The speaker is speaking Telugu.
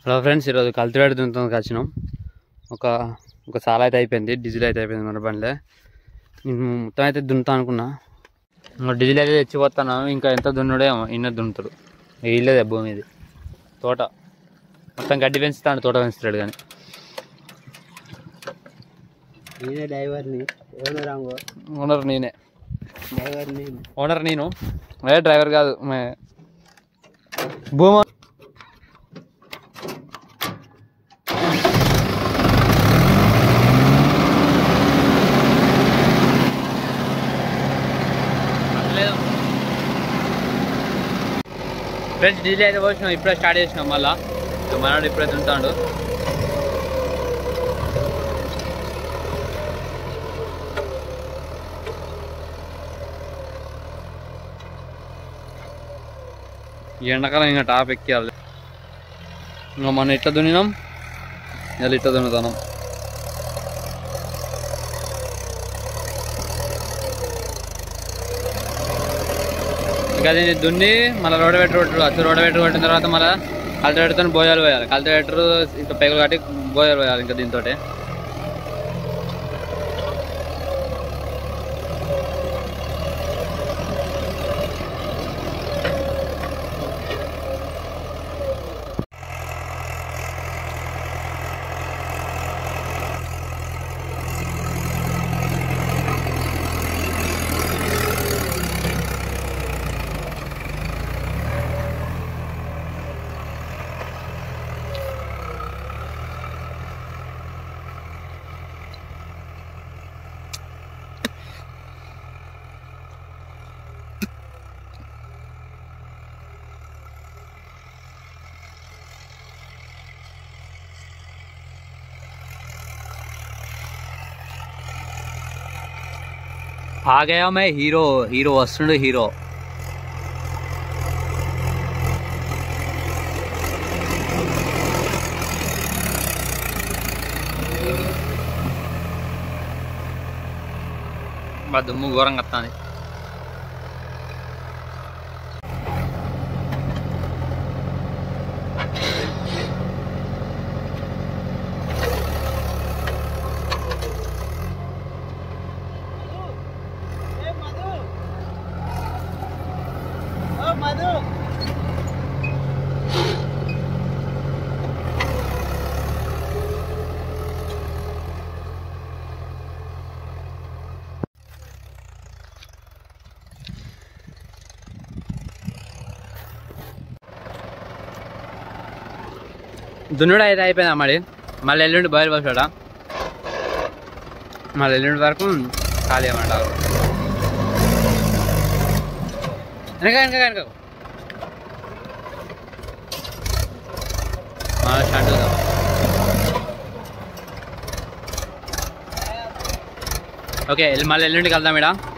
హలో ఫ్రెండ్స్, ఈరోజు కల్టివేటర్ దున్నుతానికి వచ్చినాం. ఒక సాల అయితే అయిపోయింది, డీజిల్ అయితే అయిపోయింది మన బండిలో. నేను మొత్తం అయితే దున్నుతా అనుకున్నా, డీజిల్ అయితే తెచ్చిపోతాను. ఇంకా ఎంత దున్నుడేమో, ఇన్న దున్నుతాడు. వీళ్ళదే భూమి ఇది తోట మొత్తం గడ్డి పెంచుతాడు, తోట పెంచుతాడు. కానీ నేనే డ్రైవర్ని, ఓనర్ నేనే, ఓనర్ నేను, డ్రైవర్ కాదు. భూమి ఫ్రెండ్స్, డీజిల్ అయితే పోసినాం, ఇప్పుడే స్టార్ట్ చేసినాం. మళ్ళీ మనోడు ఇప్పుడే దున్నుతాడు. ఈ ఎండాకాలం ఇంకా టాప్ ఎక్కియాలి. ఇంకా మనం ఇట్లా దున్నినాం, ఇలా ఇట్లా దున్నుతాం. ఇంకా దీన్ని దున్ని మళ్ళీ రోడ్డు కొట్టిన తర్వాత మళ్ళీ కల్టివేటర్తో బోయాలు పోయాలి. కల్టివేటర్ ఇంకా పెగలు కట్టి బోయాలు పోయాలి. ఇంకా దీంతో आ गया मैं हीरो वస్తుండు హీరో. మా దుమ్ము ఘోరంగా వస్తుంది. దున్నుడు అయితే అయిపోయింది. మళ్ళీ ఎల్లుండి బయలు పోసాడా, మళ్ళీ ఎల్లుండి వరకు ఖాళీ అన్నమాట. వెనక స్టార్ట్ అవుతాం. ఓకే, మళ్ళీ ఎల్లుండికి వెళ్దాం. ఇక్కడ